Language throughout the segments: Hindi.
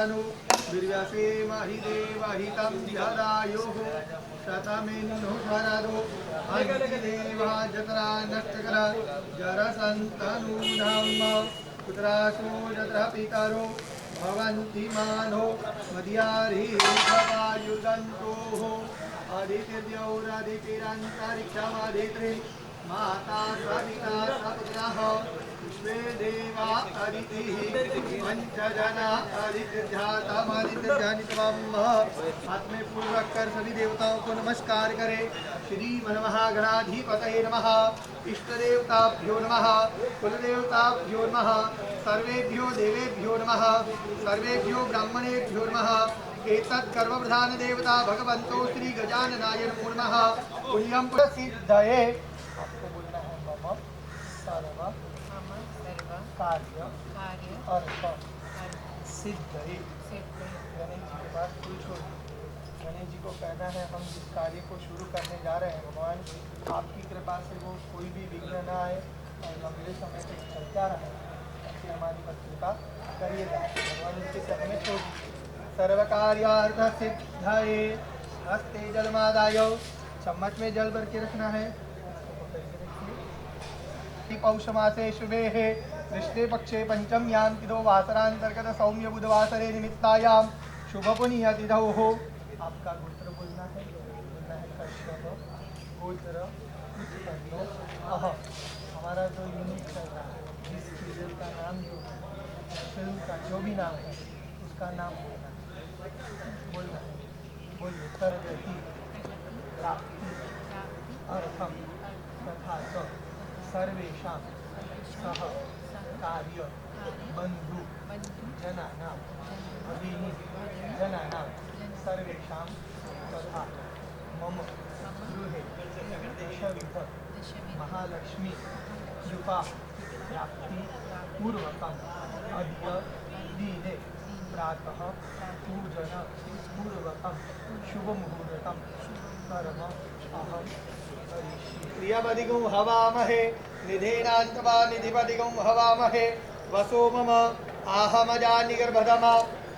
तनु वीर्यसेमहि देवहितं धियदायुः शतमिन्नु शरदो अन्तिदेवा जत्रा नक्षकर जरसन्तनूनां पुत्रासो यत्र पितरो भवन्ति मानो मध्यारीर्भवायुदन्तोः अदितिर्यौरदितिरन्तरिक्षमदित्रि माता सविता सपुत्रः विश्वे देवा अदितिः पंचजना अदितिर्जातमदितिर्जनितमं हाथ में पूर्व रखकर सभी देवताओं को नमस्कार करें। श्री मनमहागणाधिपतये नमः। इष्ट देवताभ्यो नमः। कुल देवताभ्यो नमः। सर्वेभ्यो देवेभ्यो नमः। सर्वेभ्यो ब्राह्मणेभ्यो नमः। एतत् कर्मप्रधान देवता भगवन्तो श्री गजाननाय नमो नमः। पुण्यं प्रसिद्धये सर्व कार्य अर्थ सिद्धये। गणेश जी के पास पूछो। गणेश जी को कहना है हम जिस कार्य को शुरू करने जा रहे हैं भगवान आपकी कृपा से वो कोई भी विघ्न न आए और लंबे समय तक चलता रहे, ऐसी हमारी पत्रिका करिएगा। भगवान उसके चरण छोड़ सर्व कार्यार्थ सिद्धये। हस्ते जलमादाय चम्मच में जल भर के रखना है। पौष मासे शुभे है कृष्णे पक्षे पंचम्यां तिथौ वासरांतर्गत सौम्य बुधवासरे निमित्तायां शुभ पुण्यतिथौ हो। आपका गोत्र बोलना है कश्यप गोत्र अह। हमारा जो यूनिट चल रहा है जिस सीरियल का नाम जो है फिल्म का जो भी नाम है उसका नाम बोलना है। बोलिए सर्वति प्राप्ति अर्थम तथा सर्वेषां सह कार्य बंधु जनानां भगिनी जनानां सर्वेषां तथा मम गृहे दशविध महालक्ष्मी कृपा प्राप्ति पूर्वकम् अद्य दिने प्रातः पूजन पूर्वकं शुभ मुहूर्तं कर्म अहं प्रियपदिगुं हवामहे निधेनान्तवा निधिपदिगुं हवामहे वसो मम आहमजानि गर्भधम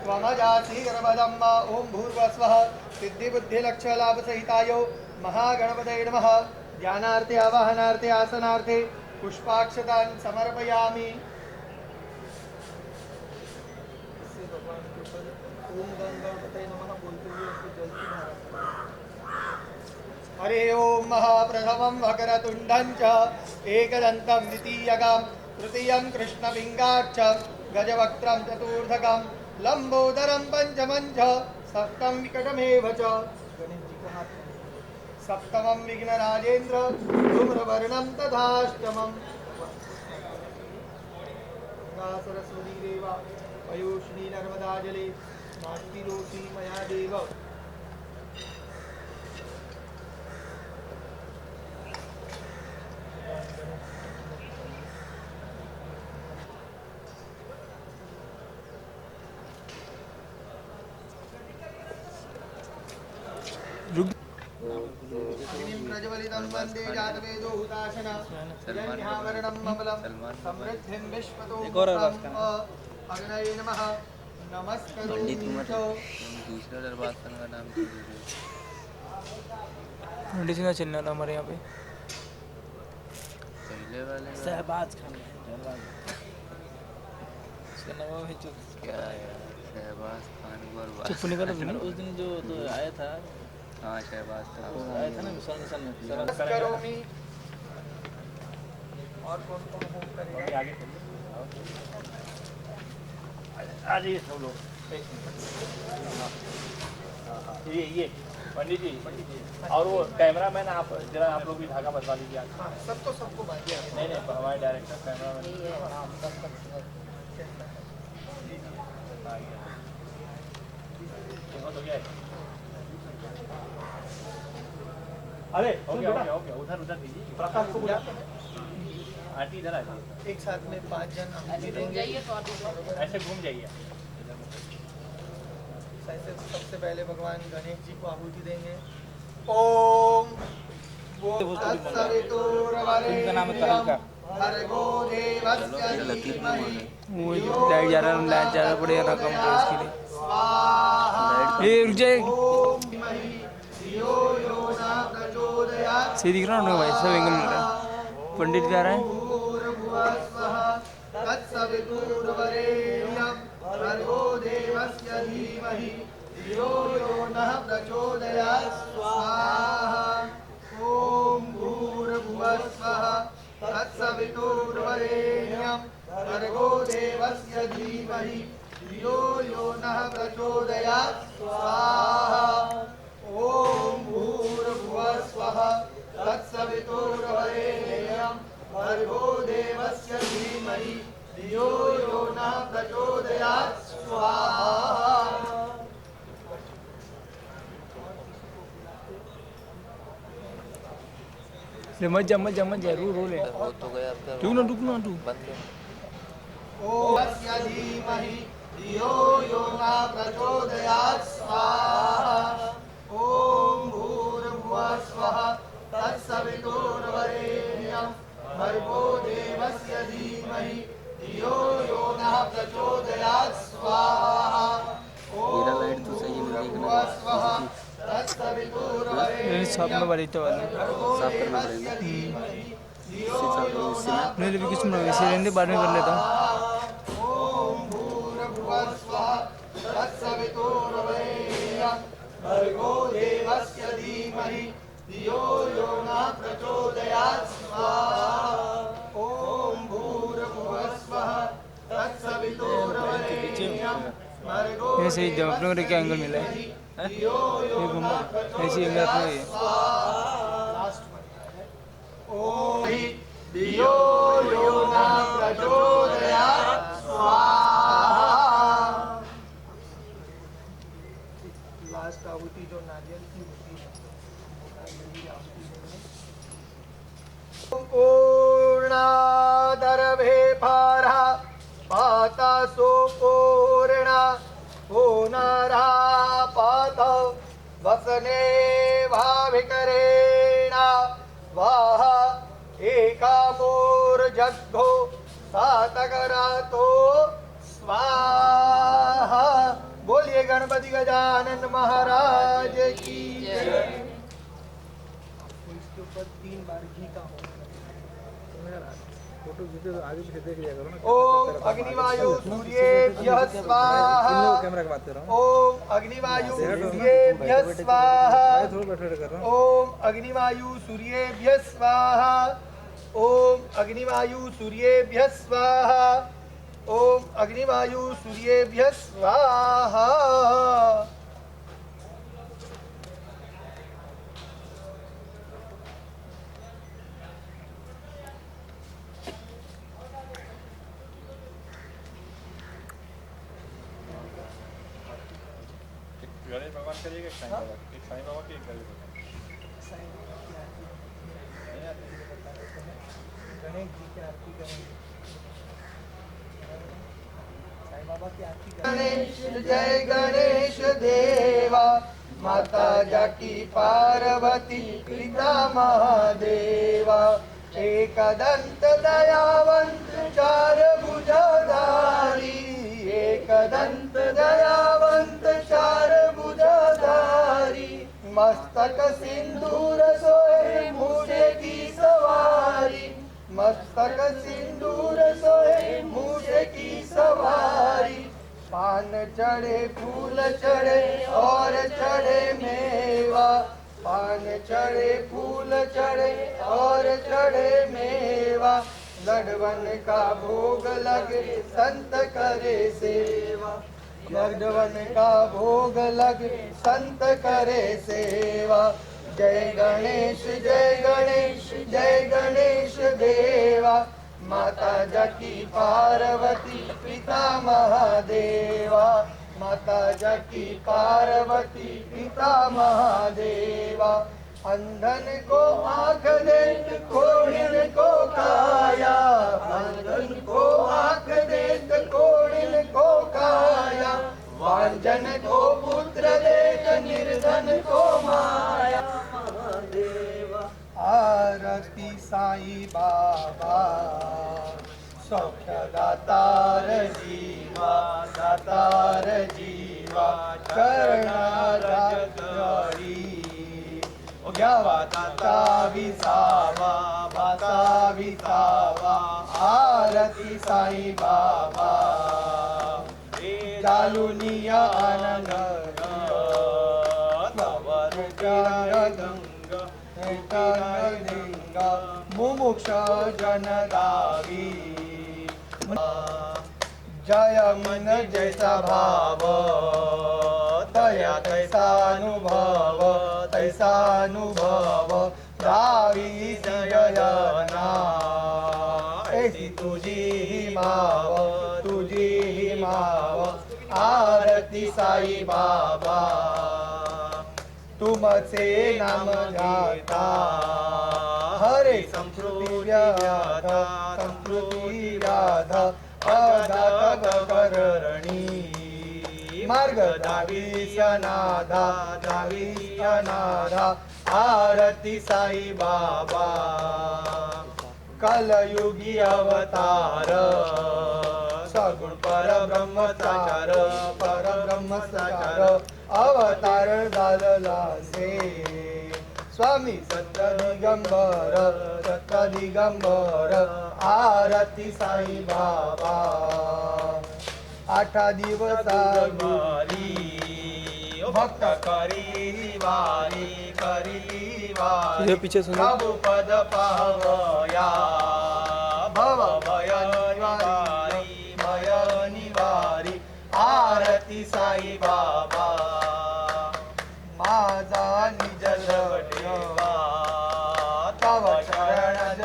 त्वमजासि गर्भधम। ओं भूर्भुवस्वः सिद्धिबुद्धिलक्ष्यलाभसहिताय महागणपतये नमः। ध्यानार्थे आवाहनार्थे आसनार्थे पुष्पाक्षतान् समर्पयामि। भगवान के ऊपर ओम गणपतये नमः बोलते हुए उसको जल की धारा। हरे ओम महाप्रथमं वक्रतुण्डं च एकदन्तं द्वितीयकं तृतीयं कृष्णपिङ्गाक्षं गजवक्त्रं चतुर्थकं लंबोदरं पंचमं च सप्तमं विकटमेव च। गणेश जी को हाथ में सप्तमं विघ्नराजेन्द्र धूम्रवर्णं तथाष्टमं गंगा सरस्वती देवा पयोष्णी नर्मदा जले नास्तिरोषि मया देव। प्रज्वलितं वन्दे जातवेदो हुताशना जन्यावरणं ममलं समृद्धिं विश्वतो अग्नये नमः। नमस्करोमि दूसरा दरबार का नाम पंडित जी का चिन्ह था हमारे यहाँ पे पहले वाले शहबाज खान इसका नाम है जो क्या है शहबाज खान चुप निकल उस दिन जो तो आया था। हाँ शहबाज था आया था ना मिशन में नमस्करोमि। और कौन कौन होम करेगा आगे आ जाइए सब लोग। ये पंडित जी और वो कैमरा मैन आप जरा आप लोग भी धागा बदला लीजिए। हाँ सब तो सबको बात नहीं हमारे डायरेक्टर कैमरा मैन हो गया। अरे ओके उधर दीजिए प्रकाश को बुला। आंटी इधर आ जाइए। एक साथ में 5 जन आहुति देंगे। ऐसे घूम जाइए। सबसे पहले भगवान गणेश जी को आहुति देंगे। ओम वो लाइट जा रहा पड़ेगा रकम तो उसके लिए स्वाहा। ये रुक जाए। ओम धीमहि धियो यो न प्रचोदयात्। सही दिख रहा है ना भाई, सब एंगल मिल रहा है। पंडित क्या रहा है? भूर्भुवः स्वः तत्सवितुर्वरेण्यं भर्गो देवस्य धीमहि धियो यो नः प्रचोदयात्। स्वाहा। ओम भूर्भुवः स्वः तत्सवितुर्वरेण्यं भर्गो देवस्य धीमहि धियो यो नः प्रचोदयात्। स्वाहा। ओम भूर्भुवः स्वः तत्सवितुर्वरेण्यं भर्गो देवस्य धीमहि धियो यो नः प्रचोदयात्। स्वाहा। ले मत जा रो ले। हो तो गया आपका। रुक ना तू। बंद है। ओम तस्य धीमहि धियो यो नः प्रचोदयात्। स्वाहा। ओम भूर्भुवः स्वः तत्सवितुर्वरेण्यं भर्गो देवस्य धीमहि धियो यो नः प्रचोदयात्। स्वाहा। मेरा लाइट तो सही नहीं दिख रहा है। स्वः तत्सवितुर्वरेण्यं साफ में वाली तो वाला साफ करना पड़ेगा। नहीं भी कुछ ना वैसे रहने बाद में कर लेता हूँ। ओम भूर्भुवः स्वः तत्सवितुर्वरेण्यं भर्गो देवस्य धीमहि धियो यो नः प्रचोदयात्। स्वाहा। ओम भूर्भुवः स्वः तत्सवितुर्वरेण्यं भर्गो ये सही जब अपने को क्या एंगल मिला है? धियो यो ये घूमना ऐसी एंगल अपने को ये। ओम धियो यो नः प्रचोदयात्। स्वाहा। लास्ट आहुति जो नारियल की होती है पूर्णादरभे भारा पाता सुपूर्णा पुनरा पात वसने भाविकरेण वाह एकामूर्जग्धो सातकरातो स्वाहा। बोलिए गणपति गजानन महाराज की जय। इसके ऊपर 3 बार घी का फोटो खींचे तो आगे पीछे देख लिया करो ना। ओम अग्निवायु सूर्येभ्यः स्वाहा। कैमरा की बात कर रहा हूँ। ओम अग्निवायु सूर्येभ्यः स्वाहा। थोड़ा बैठे कर रहा हूँ। ओम अग्निवायु सूर्येभ्यः स्वाहा। ओम अग्निवायु सूर्येभ्यः स्वाहा। ओम अग्निवायु सूर्येभ्यः स्वाहा। गणेश भगवान करिएगा एक साईं बाबा की, एक साईं बाबा की, एक गणेश भगवान। गणेश जी की आरती करेंगे। साईं बाबा की आरती गणेश जय गणेश देवा माता जाकी पार्वती पिता महादेवा एकदंत दयावंत चार भुजधारी एकदंत दयावंत चार भुजधारी मस्तक सिंदूर सोए मूढ़े की सवारी मस्तक सिंदूर सोए मूढ़े की सवारी पान चढ़े फूल चढ़े और चढ़े मेवा पान चढ़े फूल चढ़े और चढ़े मेवा लडवन का भोग लगे संत करे सेवा लडवन का भोग लगे संत करे सेवा जय गणेश जय गणेश देवा माता जाकी पार्वती पिता महादेवा माता जाकी पार्वती पिता महादेवा अंधन को आँख दे कोढ़िन को काया अंधन को आँख दे कोढ़िन को काया वांझन को पुत्र दे निर्धन को माया महादेवा आरती साईं बाबा सौख्य दातार जीवा देवा चरणारजरी घ्यावा ताता विसावा भाता विसावा आरती साई बाबा चालुनिया आनंद मुमुक्ष जनदावी जय मन जैसा भाव तया तैसानुभव तैसानुभव दावी जयना ऐसी तुझी ही माव तुझी ही माव आरती साई बाबा तुमचे नाम गाता हरे संस्कृती व्याध संस्कृती व्याध अदात करणी मार्ग दाविष्यनाधा दाविष्यनाधा आरती साई बाबा कलयुगी अवतार सगुण परब्रह्मचार परब्रह्मचार अवतार झालेला से स्वामी सत्य दिगंबर आरती साई बाबा 8 दिवस भक्त करी वारी ये पीछे सुनो। प्रभु पद पावया भव भय निवारी आरती साई बाबा माझा निज देवा तव चरणज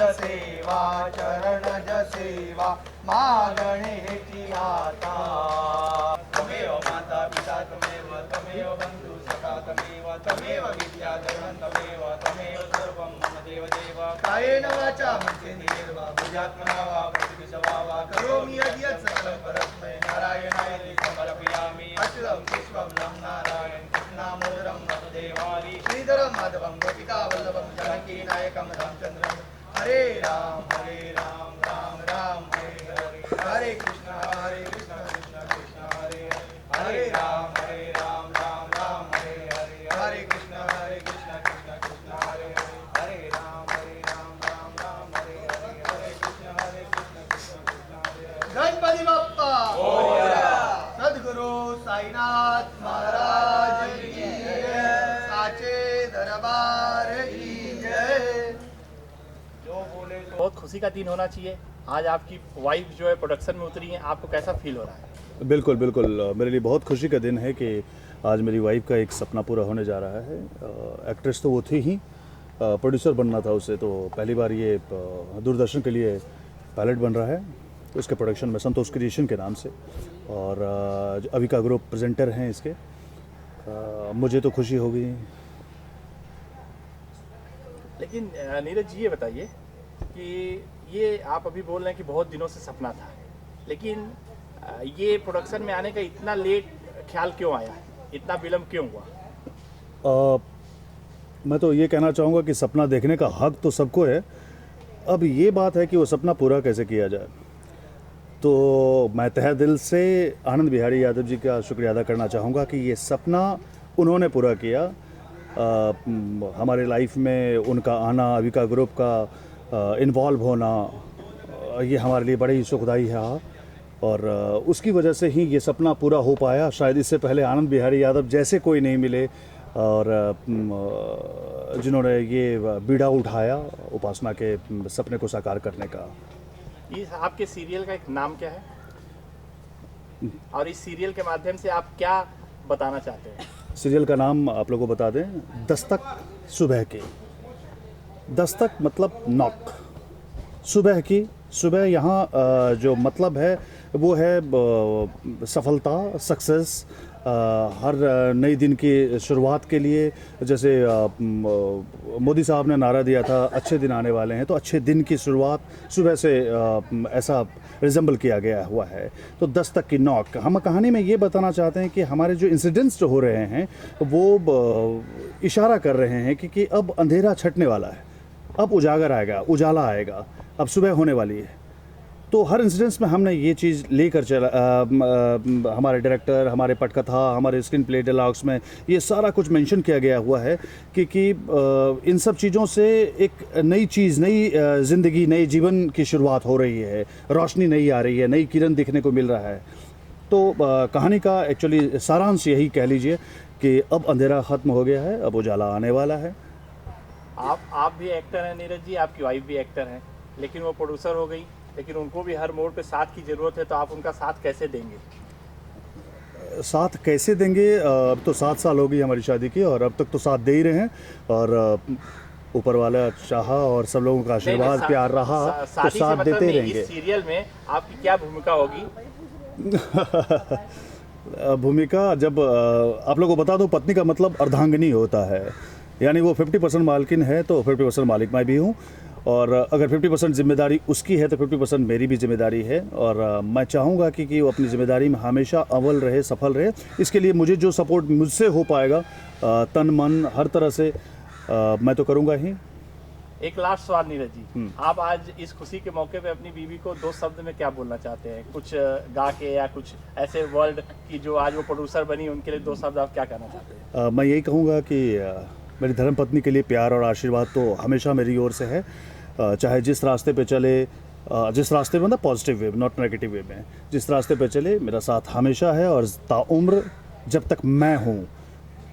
सेवा मागणे हेती आता तमेव माता पिता तमेव बंधु सखा तमेव विद्याधरं तमेव सर्वं मम देव कायेन वाचा मनसेन्द्रियेण वा बुद्ध्यात्मना वा प्रकृतिस्वा वा करोमि यद्यत् सकलं परस्मै नारायणाय समर्पयामि अच्युतं विश्वं नं नारायण कृष्णामोदरं वसुदेवारि श्रीधरं माधवं गोपिका वल्लभं जानकी नायकं रामचन्द्रं हरे राम राम राम हरे हरे हरे कृष्ण कृष्ण कृष्ण हरे हरे राम राम राम हरे हरे हरे कृष्ण कृष्ण कृष्ण हरे हरे राम राम हरे हरे हरे कृष्ण कृष्ण हरे गणपति बप्पा सद्गुरु साईनाथ महाराज की जय साचे दरबार की जय बहुत खुशी का दिन होना चाहिए। आज आपकी वाइफ जो है प्रोडक्शन में उतरी है, आपको कैसा फील हो रहा है? बिल्कुल बिल्कुल, मेरे लिए बहुत खुशी का दिन है कि आज मेरी वाइफ का एक सपना पूरा होने जा रहा है। एक्ट्रेस तो वो थी ही, प्रोड्यूसर बनना था उसे, तो पहली बार ये दूरदर्शन के लिए पायलट बन रहा है। तो इसके प्रोडक्शन में संतोष क्रिएशन के नाम से, और अविका ग्रुप प्रेजेंटर हैं इसके। मुझे तो खुशी हो गई। लेकिन नीरज जी ये बताइए कि ये आप अभी बोल रहे हैं कि बहुत दिनों से सपना था, लेकिन ये प्रोडक्शन में आने का इतना लेट ख्याल क्यों आया, इतना विलम्ब क्यों हुआ? मैं तो ये कहना चाहूँगा कि सपना देखने का हक तो सबको है। अब ये बात है कि वो सपना पूरा कैसे किया जाए। तो मैं तहे दिल से आनंद बिहारी यादव जी का शुक्रिया अदा करना चाहूँगा कि ये सपना उन्होंने पूरा किया। हमारे लाइफ में उनका आना, अविका ग्रुप का इन्वॉल्व होना, ये हमारे लिए बड़ी ही सुखदाई है, और उसकी वजह से ही ये सपना पूरा हो पाया। शायद इससे पहले आनंद बिहारी यादव जैसे कोई नहीं मिले, और जिन्होंने ये बीड़ा उठाया उपासना के सपने को साकार करने का। इस आपके सीरियल का एक नाम क्या है, और इस सीरियल के माध्यम से आप क्या बताना चाहते हैं? सीरियल का नाम आप लोगों को बता दें, दस्तक सुबह की। दस्तक मतलब नॉक, सुबह की। सुबह यहाँ जो मतलब है वो है सफलता, सक्सेस। हर नई दिन की शुरुआत के लिए, जैसे मोदी साहब ने नारा दिया था अच्छे दिन आने वाले हैं, तो अच्छे दिन की शुरुआत सुबह से ऐसा रिजेंबल किया गया हुआ है। तो दस्तक की नॉक, हम कहानी में ये बताना चाहते हैं कि हमारे जो इंसिडेंट्स जो हो रहे हैं वो इशारा कर रहे हैं कि अब अंधेरा छटने वाला है, अब उजागर आएगा, उजाला आएगा, अब सुबह होने वाली है। तो हर इंसिडेंस में हमने ये चीज़ लेकर चला, हमारे डायरेक्टर, हमारे पटकथा, हमारे स्क्रीन प्ले डायलॉग्स में ये सारा कुछ मेंशन किया गया हुआ है कि इन सब चीज़ों से एक नई चीज़, नई ज़िंदगी, नए जीवन की शुरुआत हो रही है, रोशनी नई आ रही है, नई किरण दिखने को मिल रहा है। तो कहानी का एक्चुअली सारांश यही कह लीजिए कि अब अंधेरा ख़त्म हो गया है, अब उजाला आने वाला है। आप भी एक्टर हैं नीरज जी, आपकी वाइफ भी एक्टर हैं, लेकिन वो प्रोड्यूसर हो गई, लेकिन उनको भी हर मोड़ पे साथ की ज़रूरत है, तो आप उनका साथ कैसे देंगे? साथ कैसे देंगे? अब तो 7 साल हो गई हमारी शादी की और अब तक तो साथ दे ही रहे हैं, और ऊपर वाला चाहा और सब लोगों का आशीर्वाद प्यार रहा तो साथ देते रहेंगे। इस सीरियल में आपकी क्या भूमिका होगी? भूमिका, जब आप लोगों को बता दूं, पत्नी का मतलब अर्धांगिनी होता है, यानी वो 50% मालकिन है तो 50% मालिक मैं भी हूँ, और अगर 50% जिम्मेदारी उसकी है तो 50% मेरी भी जिम्मेदारी है। और मैं चाहूँगा कि वो अपनी जिम्मेदारी में हमेशा अव्वल रहे, सफल रहे। इसके लिए मुझे जो सपोर्ट मुझसे हो पाएगा तन मन हर तरह से मैं तो करूँगा ही। एक लास्ट सवाल नीरज जी, आप आज इस खुशी के मौके पे अपनी बीवी को 2 शब्द में क्या बोलना चाहते हैं? कुछ गा के या कुछ ऐसे वर्ल्ड की जो आज वो प्रोड्यूसर बनी, उनके लिए 2 शब्द आप क्या कहना चाहते हैं? मैं यही कहूँगा कि मेरी धर्मपत्नी के लिए प्यार और आशीर्वाद तो हमेशा मेरी ओर से है। चाहे जिस रास्ते पे चले, जिस रास्ते में, मतलब positive way, not negative way में, जिस रास्ते पे चले मेरा साथ हमेशा है, और ताउम्र जब तक मैं हूँ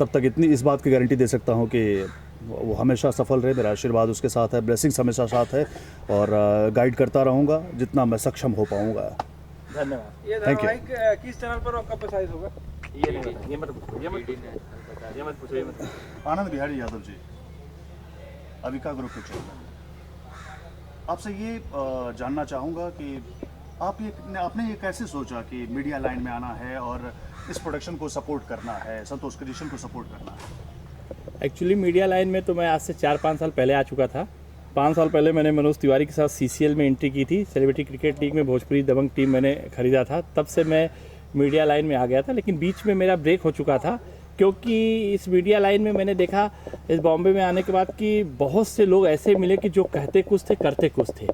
तब तक इतनी इस बात की गारंटी दे सकता हूँ कि वो हमेशा सफल रहे। मेरा आशीर्वाद उसके साथ है, ब्लेसिंग्स हमेशा साथ है, और गाइड करता रहूँगा जितना मैं सक्षम हो पाऊँगा। धन्यवाद। ये Thank you. धारावाहिक किस चैनल पर कब प्रसारित होगा? ये नहीं बता, ये मत पूछो, ये मत पूछो, ये मत पूछो। आनंद बिहारी यादव जी, अविका ग्रुप के चेयरमैन, आपसे ये जानना चाहूँगा कि आपने ये कैसे सोचा कि मीडिया लाइन में आना है और इस प्रोडक्शन को सपोर्ट करना है, संतोष क्रिएशन को सपोर्ट करना है? एक्चुअली मीडिया लाइन में तो मैं आज से 4-5 साल पहले आ चुका था। 5 साल पहले मैंने मनोज तिवारी के साथ CCL में एंट्री की थी। सेलिब्रिटी क्रिकेट लीग में भोजपुरी दबंग टीम मैंने खरीदा था, तब से मैं मीडिया लाइन में आ गया था। लेकिन बीच में मेरा ब्रेक हो चुका था, क्योंकि इस मीडिया लाइन में मैंने देखा इस बॉम्बे में आने के बाद कि बहुत से लोग ऐसे मिले कि जो कहते कुछ थे, करते कुछ थे।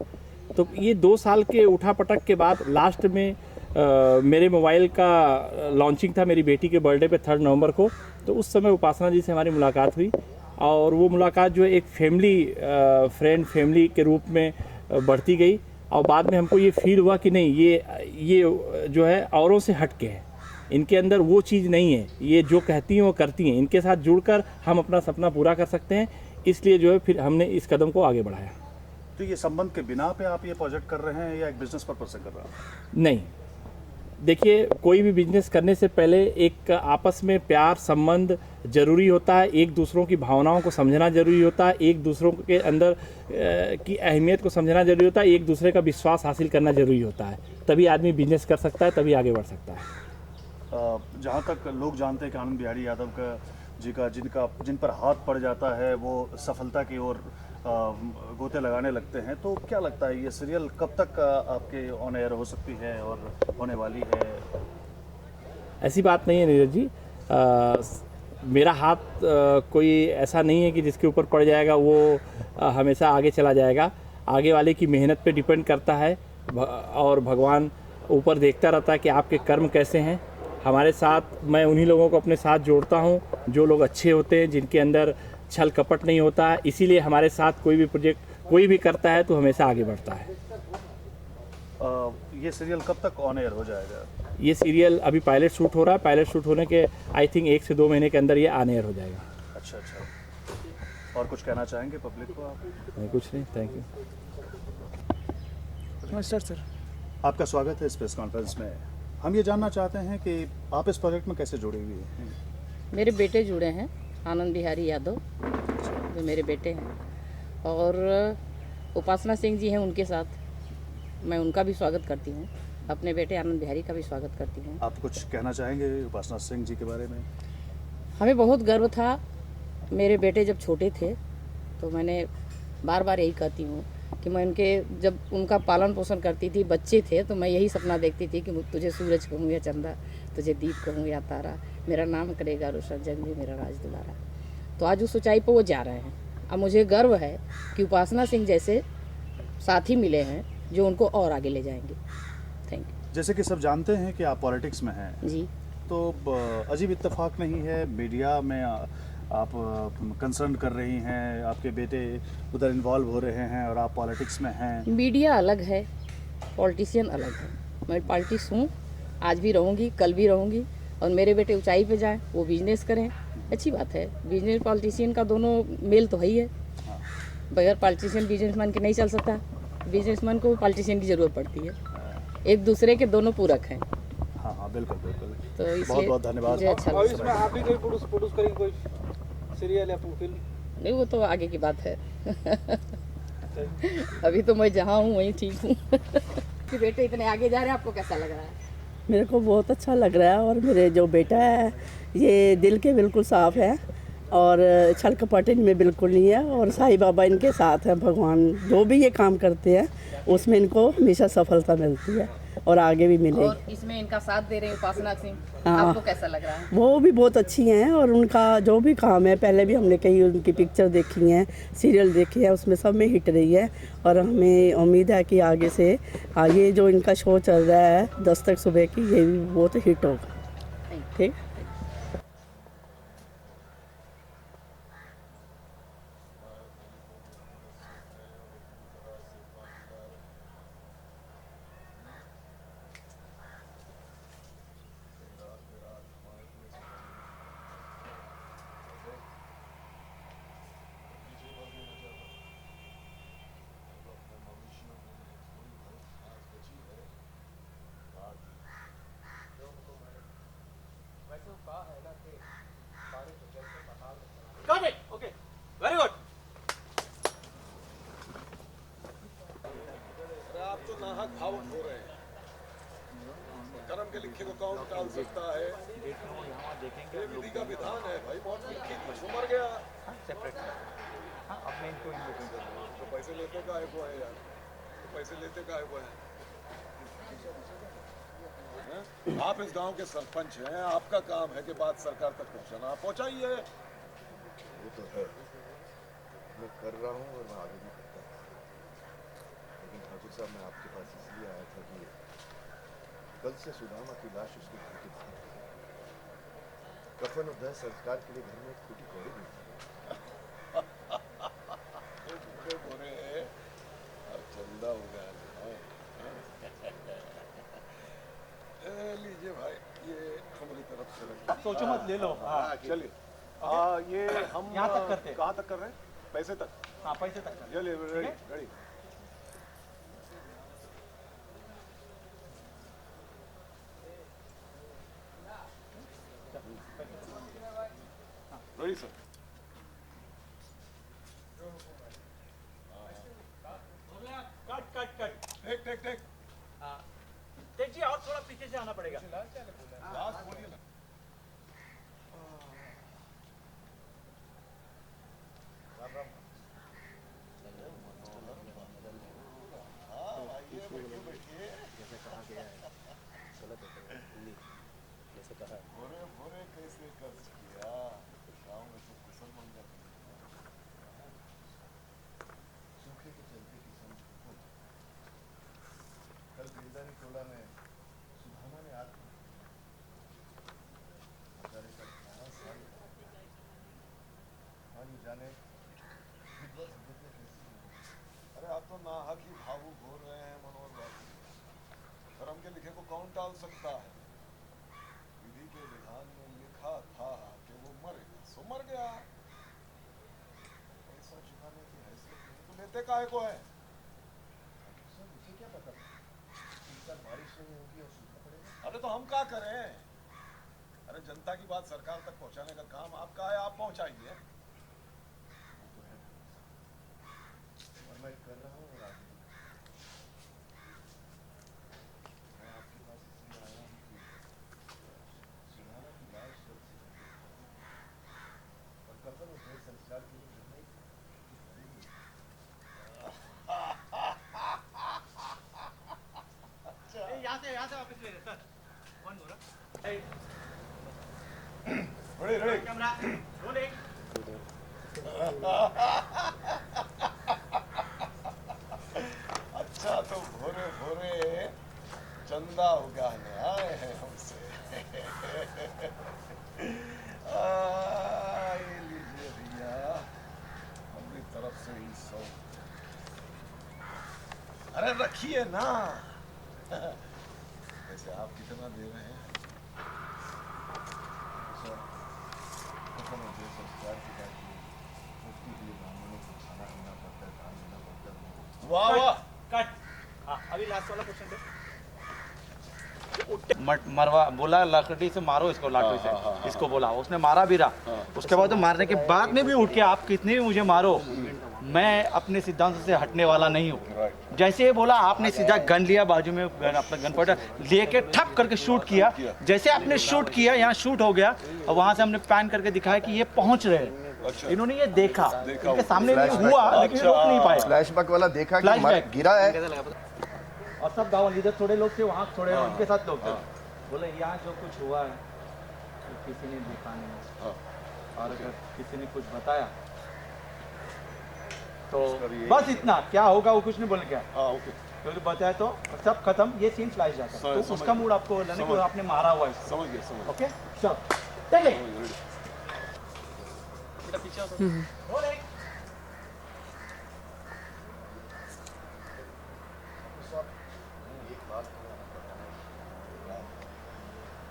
तो ये 2 साल के उठापटक के बाद लास्ट में मेरे मोबाइल का लॉन्चिंग था मेरी बेटी के बर्थडे पे 3 नवंबर को। तो उस समय उपासना जी से हमारी मुलाकात हुई, और वो मुलाकात जो है एक फैमिली के रूप में बढ़ती गई। और बाद में हमको ये फील हुआ कि नहीं, ये जो है औरों से हट के है, इनके अंदर वो चीज़ नहीं है, ये जो कहती हैं वो करती हैं, इनके साथ जुड़कर हम अपना सपना पूरा कर सकते हैं। इसलिए जो है फिर हमने इस कदम को आगे बढ़ाया। तो ये संबंध के बिना पे आप ये प्रोजेक्ट कर रहे हैं या एक बिजनेस पर्पज से कर रहे हैं? नहीं, देखिए, कोई भी बिजनेस करने से पहले एक आपस में प्यार संबंध जरूरी होता है, एक दूसरों की भावनाओं को समझना जरूरी होता है, एक दूसरों के अंदर की अहमियत को समझना जरूरी होता है, एक दूसरे का विश्वास हासिल करना जरूरी होता है। तभी आदमी बिजनेस कर सकता है, तभी आगे बढ़ सकता है। जहाँ तक लोग जानते हैं कि आनंद बिहारी यादव का जिन पर हाथ पड़ जाता है वो सफलता की ओर गोते लगाने लगते हैं, तो क्या लगता है ये सीरियल कब तक आपके ऑन एयर हो सकती है और होने वाली है? ऐसी बात नहीं है नीरज जी, मेरा हाथ कोई ऐसा नहीं है कि जिसके ऊपर पड़ जाएगा वो हमेशा आगे चला जाएगा। आगे वाले की मेहनत पे डिपेंड करता है, और भगवान ऊपर देखता रहता है कि आपके कर्म कैसे हैं। हमारे साथ, मैं उन्हीं लोगों को अपने साथ जोड़ता हूं जो लोग अच्छे होते हैं, जिनके अंदर छल कपट नहीं होता है। इसीलिए हमारे साथ कोई भी प्रोजेक्ट कोई भी करता है तो हमेशा आगे बढ़ता है। ये सीरियल कब तक ऑन एयर हो जाएगा? ये सीरियल अभी पायलट शूट हो रहा है, पायलट शूट होने के आई थिंक 1 से 2 महीने के अंदर ये ऑन एयर हो जाएगा। अच्छा, और कुछ कहना चाहेंगे पब्लिक को आप? नहीं, कुछ नहीं, थैंक यू। सर आपका स्वागत है इस प्रेस कॉन्फ्रेंस में। हम ये जानना चाहते हैं कि आप इस प्रोजेक्ट में कैसे जुड़े हुए हैं? मेरे बेटे जुड़े हैं, आनंद बिहारी यादव जो मेरे बेटे हैं, और उपासना सिंह जी हैं, उनके साथ मैं उनका भी स्वागत करती हूँ, अपने बेटे आनंद बिहारी का भी स्वागत करती हूँ। आप कुछ कहना चाहेंगे उपासना सिंह जी के बारे में? हमें बहुत गर्व था। मेरे बेटे जब छोटे थे तो मैंने बार बार यही कहती हूँ कि मैं जब उनका पालन पोषण करती थी, बच्चे थे, तो मैं यही सपना देखती थी कि तुझे सूरज कहूँ या चंदा, तुझे दीप कहूँ या तारा, मेरा नाम करेगा रोशन, जंग भी मेरा राज दुलारा। तो आज उस ऊंचाई पर वो जा रहे हैं। अब मुझे गर्व है कि उपासना सिंह जैसे साथी मिले हैं जो उनको और आगे ले जाएंगे। थैंक जैसे कि सब जानते हैं कि आप पॉलिटिक्स में हैं, यू जी। तो अजीब इत्तेफाक नहीं है, मीडिया में आप कंसर्न कर रही हैं, आपके बेटे उधर इन्वॉल्व हो रहे हैं और आप पॉलिटिक्स में हैं। मीडिया अलग है, पॉलिटिशियन अलग है। मैं पॉलिटिक्स हूँ, आज भी रहूँगी, कल भी रहूँगी, और मेरे बेटे ऊंचाई पे जाएं, वो बिजनेस करें, अच्छी बात है। बिजनेस पॉलिटिशियन का दोनों मेल तो है ही है। बगैर पॉलिटिशियन बिजनेसमैन के नहीं चल सकता, बिजनेसमैन को पॉलिटिशियन की ज़रूरत पड़ती है। एक दूसरे के दोनों पूरक हैं। हाँ हाँ, बिल्कुल बिल्कुल। तो इसलिए बहुत बहुत धन्यवाद। मुझे अच्छा और लगा। इसमें आप भी कोई प्रोड्यूस करेंगे कोई सीरियल या फिल्म? नहीं, वो तो आगे की बात है। अभी तो मैं जहाँ हूँ वहीं ठीक हूँ। कि बेटे इतने आगे जा रहे हैं, आपको कैसा लग रहा है? मेरे को बहुत अच्छा लग रहा है, और मेरे जो बेटा है ये दिल के बिल्कुल साफ़ है और छल कपट इनमें बिल्कुल नहीं है, और साईं बाबा इनके साथ हैं। भगवान जो भी ये काम करते हैं उसमें इनको हमेशा सफलता मिलती है और आगे भी और मिलेगी। इसमें इनका साथ दे रहे हैं उपासना सिंह, हाँ। आपको कैसा लग रहा है? वो भी बहुत अच्छी हैं, और उनका जो भी काम है, पहले भी हमने कई उनकी पिक्चर देखी हैं, सीरियल देखे हैं, उसमें सब में हिट रही है। और हमें उम्मीद है कि आगे से ये जो इनका शो चल रहा है दस्तक सुबह की, ये भी बहुत हिट होगा। ठीक। Okay, very good. आप तो नाहक भावुक हो रहे हैं। कर्म के लिखे को कौन टाल सकता है? ये विधि का विधान है भाई। मौत लिखी थी, वो मर गया। तो पैसे लेते काहे को है यार? तो पैसे लेते काहे को है? आप इस गांव के सरपंच हैं, आपका काम है कि बात सरकार तक पहुंचाना। पहुंचाइए। वो तो है, मैं कर रहा हूँ और मैं आगे भी करता हूँ। लेकिन ठाकुर साहब, मैं आपके पास इसलिए आया था कि कल से सुदामा की लाश उसके घर के बाहर है। कफन और दह संस्कार के लिए घर में एक खूटी कौड़ी भी बुरे अब चंदा हो गया। लीजिए भाई, ये हमारी तरफ से रखिए। सोचो मत, ले लो। हाँ, चलिए। ये हम यहाँ तक करते हैं। कहाँ तक कर रहे हैं? पैसे तक? हाँ, पैसे तक कर। चलिए, ready ready. Ready sir. Cut cut cut. Take take take. Tej ji, और थोड़ा पीछे से आना पड़ेगा। लास्ट बोलिए ना। भोरे कैसे कर्ज किया गाँव में तो कुशल मंगल। सूखे के चलते किसान भूखों थे। कल गिरदारी टोला में सुदामा ने बेचारे का 18 साल मान जाने विधवा जगत में कैसे। अरे आप तो नाहक ही भावुक हो रहे हैं मनोहर बाबू। धर्म के लिखे को कौन टाल सकता है? विधि के विधान में लिखा था कि वो मरेगा, सो मर गया। पैसा चुकाने की हैसियत नहीं तो लेते काहे को है? सर, मुझे क्या पता था इस साल बारिश नहीं होगी और सूखा पड़ेगा। अरे तो हम क्या करें? अरे जनता की बात सरकार तक पहुंचाने का काम आपका है, आप पहुंचाइए। वो तो है, और मैं कर रहा हूँ और आगे भी। मैं आपके पास इसलिए आया हूँ कि सुदामा की लाश जल्द से जल्द और कफन और देह संस्कार के लिए घर में एक खूटी कौड़ी भी। यहाँ से वापस ले रहे सर। कौन बोल रहा? Ready ready. Camera rolling. अच्छा, तो अरे रखिए ना। वैसे आप कितना दे रहे हैं? वाह वाह। कट। हाँ, अभी लास्ट वाला क्वेश्चन दे। मरवा बोला लकड़ी से मारो इसको, लाठी से इसको बोला, उसने मारा भी रहा। उसके बाद तो मारने के बाद में भी उठ के आप कितने भी मुझे मारो, मैं अपने सिद्धांत से हटने वाला नहीं हूँ। जैसे ही बोला आपने सीधा गन लिया, बाजू में अपना गन पॉइंटर लेके ठप करके शूट किया। जैसे आपने शूट किया, यहाँ शूट हो गया और वहाँ से हमने पैन करके दिखाया कि ये पहुँच रहे हैं। इन्होंने ये देखा, इनके सामने भी हुआ लेकिन रोक नहीं पाए। फ्लैशबैक वाला देखा कि फ्लैशबैक गिरा है और सब गाँव इधर थोड़े लोग थे, वहाँ थोड़े उनके साथ लोग थे। बोले यहाँ जो कुछ हुआ है तो किसी ने देखा नहीं, और अगर किसी ने कुछ बताया तो बस इतना, क्या होगा वो कुछ नहीं बोल गया। क्योंकि बताया तो सब खत्म, ये सीन फ्लैश जाता है। तो उसका मूड आपको लेने को आपने मारा हुआ है। समझ गया, समझ गया। ओके चल चलिए।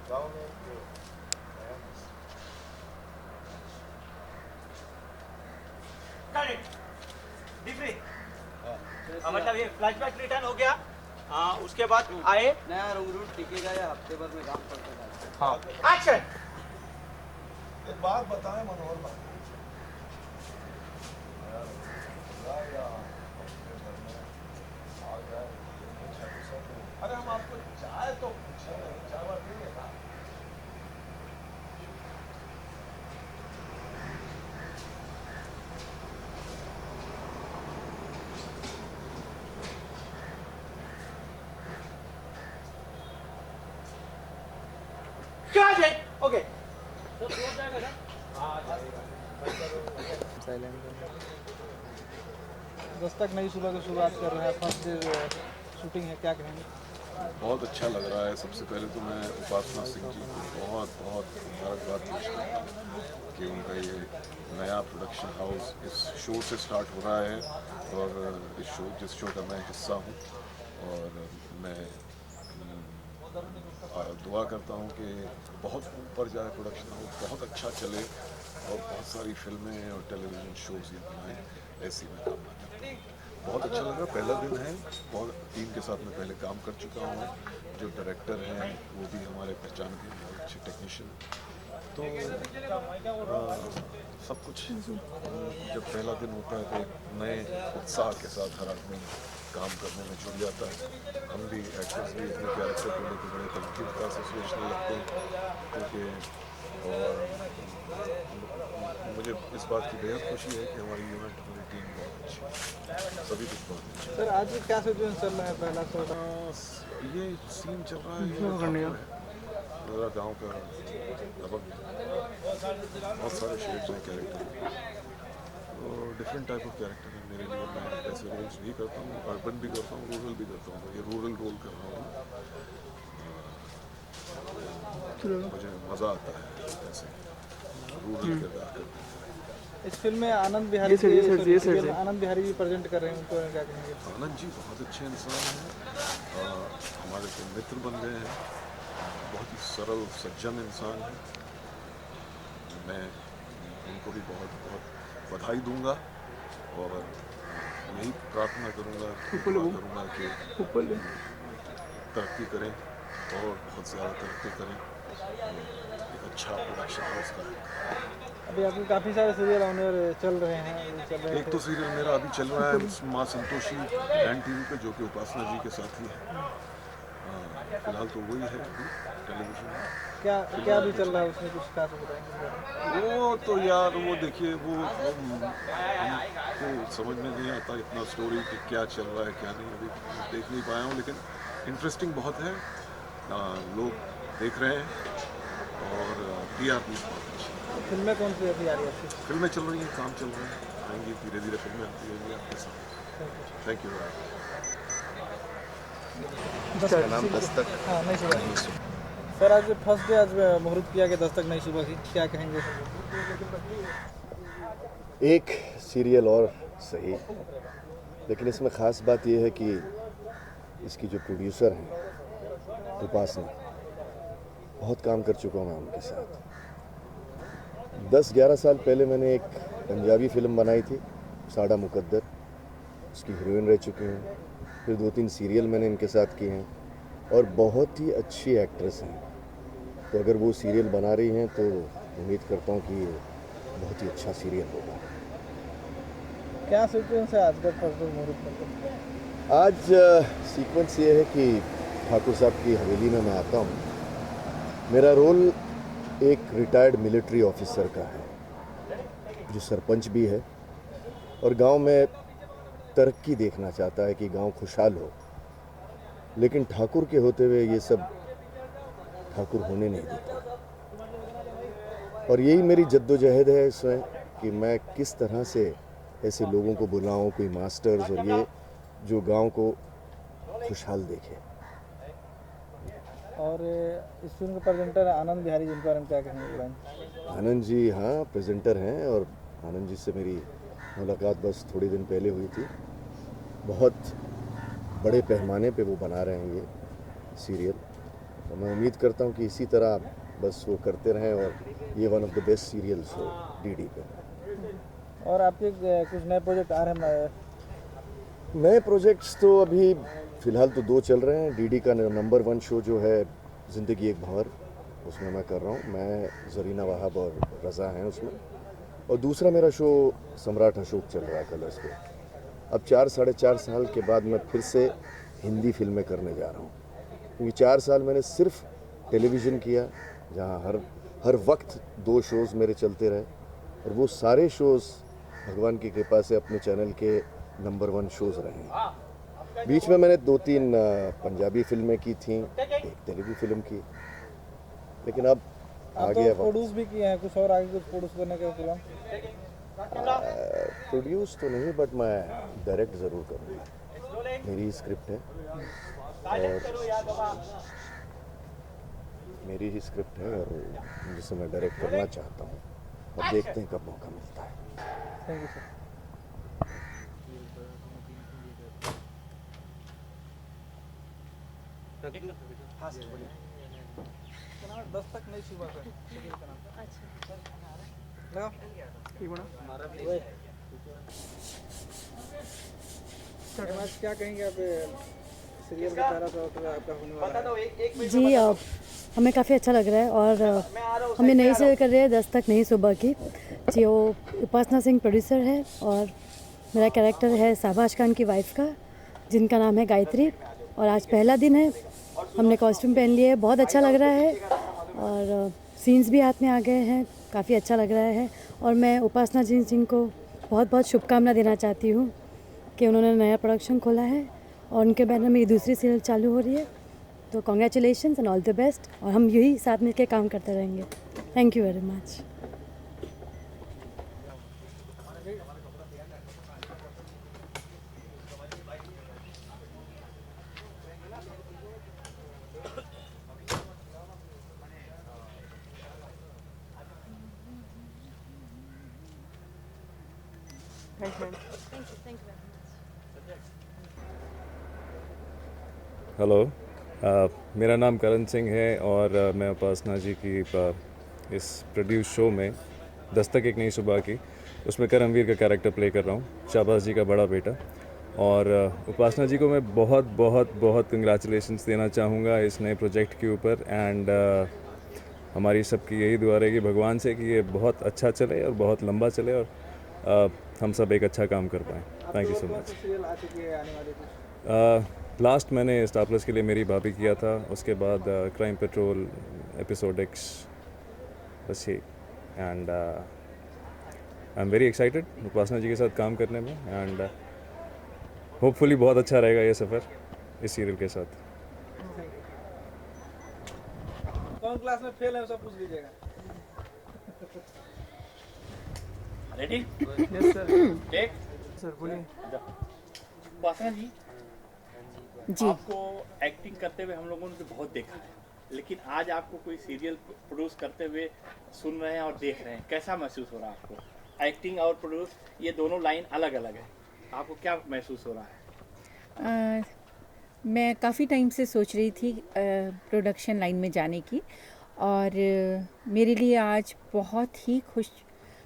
गाँव में मतलब ये फ्लैशबैक रिटर्न हो गया। उसके बाद आए नया रूट टिकेगा या हफ्ते भर में काम करते हैं? हाँ एक्शन। एक बात बताएं मनोहर भाई, अरे हम आपको चाय तो पूछे, चाय बात नहीं है ना। ओके दस्तक नई सुबह की शुरुआत कर रहे हैं, फर्स्ट डे शूटिंग है, क्या कहेंगे? बहुत अच्छा लग रहा है। सबसे पहले तो मैं उपासना सिंह जी को बहुत बहुत मुबारकबाद पेश करता हूँ कि उनका ये नया प्रोडक्शन हाउस इस शो से स्टार्ट हो रहा है, और जिस शो का मैं हिस्सा हूँ, और मैं दुआ करता हूँ कि बहुत ऊपर जाए प्रोडक्शन हाउस, बहुत अच्छा चले और बहुत सारी फिल्में और टेलीविज़न शोज़ ये बनाएँ, ऐसी मैं कामना करता हूँ। बहुत अच्छा लगा, पहला दिन है, बहुत टीम के साथ मैं पहले काम कर चुका हूँ। जो डायरेक्टर हैं वो भी हमारे पहचान के बहुत अच्छे टेक्नीशियन। तो सब कुछ जब पहला दिन होता है तो एक नए उत्साह के साथ हर आदमी काम करने में जुड़ जाता है। हम भी एक्टर्स भी अपने कैरेक्टर को लेकर बड़े तनकीदता से सोचने लगते हैं, क्योंकि और मुझे इस बात की बेहद खुशी है कि हमारी यूनिट हमारी टीम बहुत अच्छी है, सभी कुछ बहुत अच्छे। सर आज क्या सिचुएशन चल रहा है? पहला शो ये सीन चल रहा है मेरा गांव का, लगभग बहुत सारे शेड्स हैं कैरेक्टर, और डिफरेंट टाइप ऑफ कैरेक्टर है मेरे लिए। मैं ऐसे रोल्स भी करता हूँ, अर्बन भी करता हूँ, रूरल भी करता हूँ। ये रूरल रोल कर रहा हूँ, मुझे मज़ा आता है ऐसे रूरल किरदार करते हैं। इस फिल्म में आनंद बिहारी भी प्रेजेंट कर रहे हैं, उनको क्या कहेंगे? आनंद जी बहुत अच्छे इंसान हैं, हमारे तो मित्र बन गए हैं, बहुत ही सरल सज्जन इंसान हैं। मैं उनको भी बहुत बहुत बधाई दूंगा और यही प्रार्थना करूंगा कि तरक्की करें और बहुत ज़्यादा तरक्की करें, एक अच्छा प्रोडक्शन हाउस करें। अभी आपके काफ़ी सारे सीरियल ऑनर चल रहे हैं, एक तो सीरियल मेरा अभी चल रहा है माँ संतोषी NTV पे, जो कि उपासना जी के साथ ही है। फिलहाल तो वही है टेलीविजन में। क्या भी चल रहा है उसमें, कुछ खास बताएंगे? वो तो यार वो देखिए, वो हमको समझ में नहीं आता इतना स्टोरी कि क्या चल रहा है क्या नहीं, अभी देख नहीं पाया हूँ, लेकिन इंटरेस्टिंग बहुत है, लोग देख रहे हैं और TRP बहुत अच्छी। फिल्में कौन सी अभी आ रही है आपकी? फिल्में चल रही हैं, काम चल रहे हैं, आएंगी धीरे धीरे फिल्में आती रहेंगी आपके साथ। Thank you. नाम दस्तक। हाँ, नई सुबह। सर आज फर्स्ट डे, आज मुहूर्त किया गया दस्तक नई सुबह की, क्या कहेंगे? एक सीरियल और सही, लेकिन इसमें ख़ास बात यह है कि इसकी जो प्रोड्यूसर हैं उपासना, बहुत काम कर चुका हूँ मैं उनके साथ। 10-11 साल पहले मैंने एक पंजाबी फिल्म बनाई थी, साड़ा मुकद्दर, उसकी हीरोइन रह चुकी हूँ। फिर 2-3 सीरियल मैंने इनके साथ किए हैं और बहुत ही अच्छी एक्ट्रेस हैं। तो अगर वो सीरियल बना रही हैं तो उम्मीद करता हूँ कि ये बहुत ही अच्छा सीरियल होगा। क्या सीक्वेंस है आज का फर्स्ट मुहूर्त में? आज सीक्वेंस ये है कि ठाकुर साहब की हवेली में मैं आता हूँ। मेरा रोल एक रिटायर्ड मिलिट्री ऑफिसर का है जो सरपंच भी है और गांव में तरक्की देखना चाहता है कि गांव खुशहाल हो, लेकिन ठाकुर के होते हुए ये सब ठाकुर होने नहीं देता। और यही मेरी जद्दोजहद है इसमें कि मैं किस तरह से ऐसे लोगों को बुलाऊं, कोई मास्टर्स और ये जो गांव को खुशहाल देखे। और इस फिल्म के प्रेजेंटर आनंद बिहारी जिनके बारे में क्या कहेंगे? आनंद जी हाँ प्रेजेंटर हैं और आनंद जी से मेरी मुलाकात बस थोड़े दिन पहले हुई थी। बहुत बड़े पैमाने पे वो बना रहे हैं ये सीरियल और मैं उम्मीद करता हूँ कि इसी तरह बस वो करते रहें और ये one of the best serials हो डीडी पे। और आपके कुछ नए प्रोजेक्ट आ रहे हैं? नए प्रोजेक्ट्स तो अभी फ़िलहाल तो 2 चल रहे हैं। डीडी का नंबर 1 शो जो है ज़िंदगी एक भंवर, उसमें मैं कर रहा हूँ। मैं, ज़रीना वहाब और रज़ा हैं उसमें। और दूसरा मेरा शो सम्राट अशोक चल रहा है कलर्स पे। अब 4-4.5 साल के बाद मैं फिर से हिंदी फिल्में करने जा रहा हूँ, क्योंकि 4 साल मैंने सिर्फ टेलीविज़न किया जहाँ हर वक्त 2 शोज़ मेरे चलते रहे और वो सारे शोज़ भगवान की कृपा से अपने चैनल के नंबर 1 शोज़ रहे हैं। बीच में मैंने 2-3 पंजाबी फिल्में की थी, एक तेलुगु फिल्म की, लेकिन अब आगे तो प्रोड्यूस भी किए हैं कुछ और आगे कुछ प्रोड्यूस करने का फिल्म? प्रोड्यूस तो नहीं बट मैं डायरेक्ट ज़रूर करूँगा। मेरी ही स्क्रिप्ट है और जिसे मैं डायरेक्ट करना चाहता हूँ। अब देखते हैं कब मौका मिलता है। Thank you sir. दस्तक नहीं छुआ सर। अच्छा क्या कहेंगे आप सीरियल का पहला तो आपका होने वाला है? जी हमें काफ़ी अच्छा लग रहा है और हमें नई सीरियल कर रहे हैं दस्तक नहीं सुबह की। जी वो उपासना सिंह प्रोड्यूसर है और मेरा कैरेक्टर है शाहबाज खान की वाइफ का, जिनका नाम है गायत्री। और आज पहला दिन है, हमने कॉस्ट्यूम पहन लिए है, बहुत अच्छा लग रहा है और सीन्स भी हाथ में आ गए हैं, काफ़ी अच्छा लग रहा है। और मैं उपासना सिंह को बहुत बहुत शुभकामना देना चाहती हूँ कि उन्होंने नया प्रोडक्शन खोला है और उनके बैनर में ये दूसरी सीरियल चालू हो रही है। तो congratulations and all the best, और हम यही साथ मिलकर काम करते रहेंगे। Thank you very much. Hello, मेरा नाम करण सिंह है और मैं उपासना जी की इस प्रोड्यूस शो में दस्तक एक नई सुबह की, उसमें करमवीर का कैरेक्टर प्ले कर रहा हूँ, शाहबाज जी का बड़ा बेटा। और उपासना जी को मैं बहुत बहुत बहुत कंग्रेचुलेशंस देना चाहूँगा इस नए प्रोजेक्ट के ऊपर। एंड हमारी सबकी यही दुआ रहेगी भगवान से कि ये बहुत अच्छा चले और बहुत लंबा चले और हम सब एक अच्छा काम कर पाएँ। Thank you so much. Last मैंने स्टार प्लस के लिए मेरी भाभी किया था, उसके बाद क्राइम पेट्रोल एपिसोड X, बस ये। And I am very excited Upasana ji के साथ काम करने में एंड होपफुली बहुत अच्छा रहेगा ये सफ़र इस सीरियल के साथ। कौन क्लास में फेल है सब पूछ लीजिएगा। Ready? Yes sir. Take sir बोलिए। उपासना जी, जी आपको एक्टिंग करते हुए हम लोगों ने तो बहुत देखा है, लेकिन आज आपको कोई सीरियल प्रोड्यूस करते हुए सुन रहे हैं और देख रहे हैं, कैसा महसूस हो रहा है आपको? एक्टिंग और प्रोड्यूस ये दोनों लाइन अलग अलग है, आपको क्या महसूस हो रहा है? मैं काफ़ी टाइम से सोच रही थी प्रोडक्शन लाइन में जाने की, और मेरे लिए आज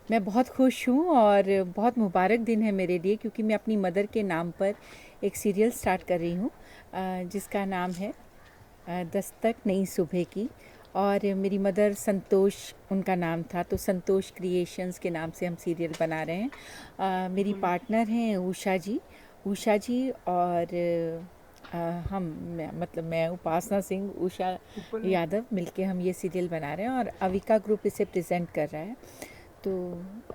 मैं बहुत खुश हूँ और बहुत मुबारक दिन है मेरे लिए, क्योंकि मैं अपनी मदर के नाम पर एक सीरियल स्टार्ट कर रही हूँ जिसका नाम है दस्तक नई सुबह की। और मेरी मदर संतोष उनका नाम था, तो संतोष क्रिएशंस के नाम से हम सीरियल बना रहे हैं। मेरी पार्टनर हैं उषा जी और मैं उपासना सिंह, उषा यादव मिलके हम ये सीरियल बना रहे हैं और अविका ग्रुप इसे प्रेजेंट कर रहा है। तो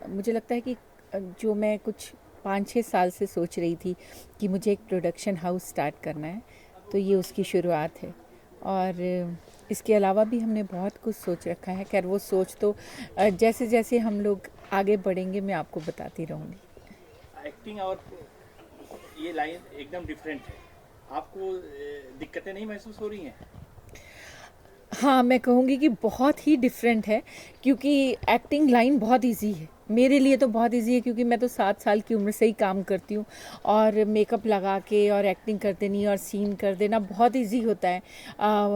मुझे लगता है कि जो मैं कुछ 5-6 साल से सोच रही थी कि मुझे एक प्रोडक्शन हाउस स्टार्ट करना है, तो ये उसकी शुरुआत है। और इसके अलावा भी हमने बहुत कुछ सोच रखा है। खैर वो सोच तो जैसे जैसे हम लोग आगे बढ़ेंगे मैं आपको बताती रहूँगी। एक्टिंग और ये लाइन एकदम डिफरेंट है, आपको दिक्कतें नहीं महसूस हो रही हैं? हाँ, मैं कहूँगी कि बहुत ही डिफरेंट है, क्योंकि एक्टिंग लाइन बहुत इजी है मेरे लिए, तो बहुत इजी है क्योंकि मैं तो 7 साल की उम्र से ही काम करती हूँ और मेकअप लगा के और एक्टिंग कर देनी और सीन कर देना बहुत इजी होता है।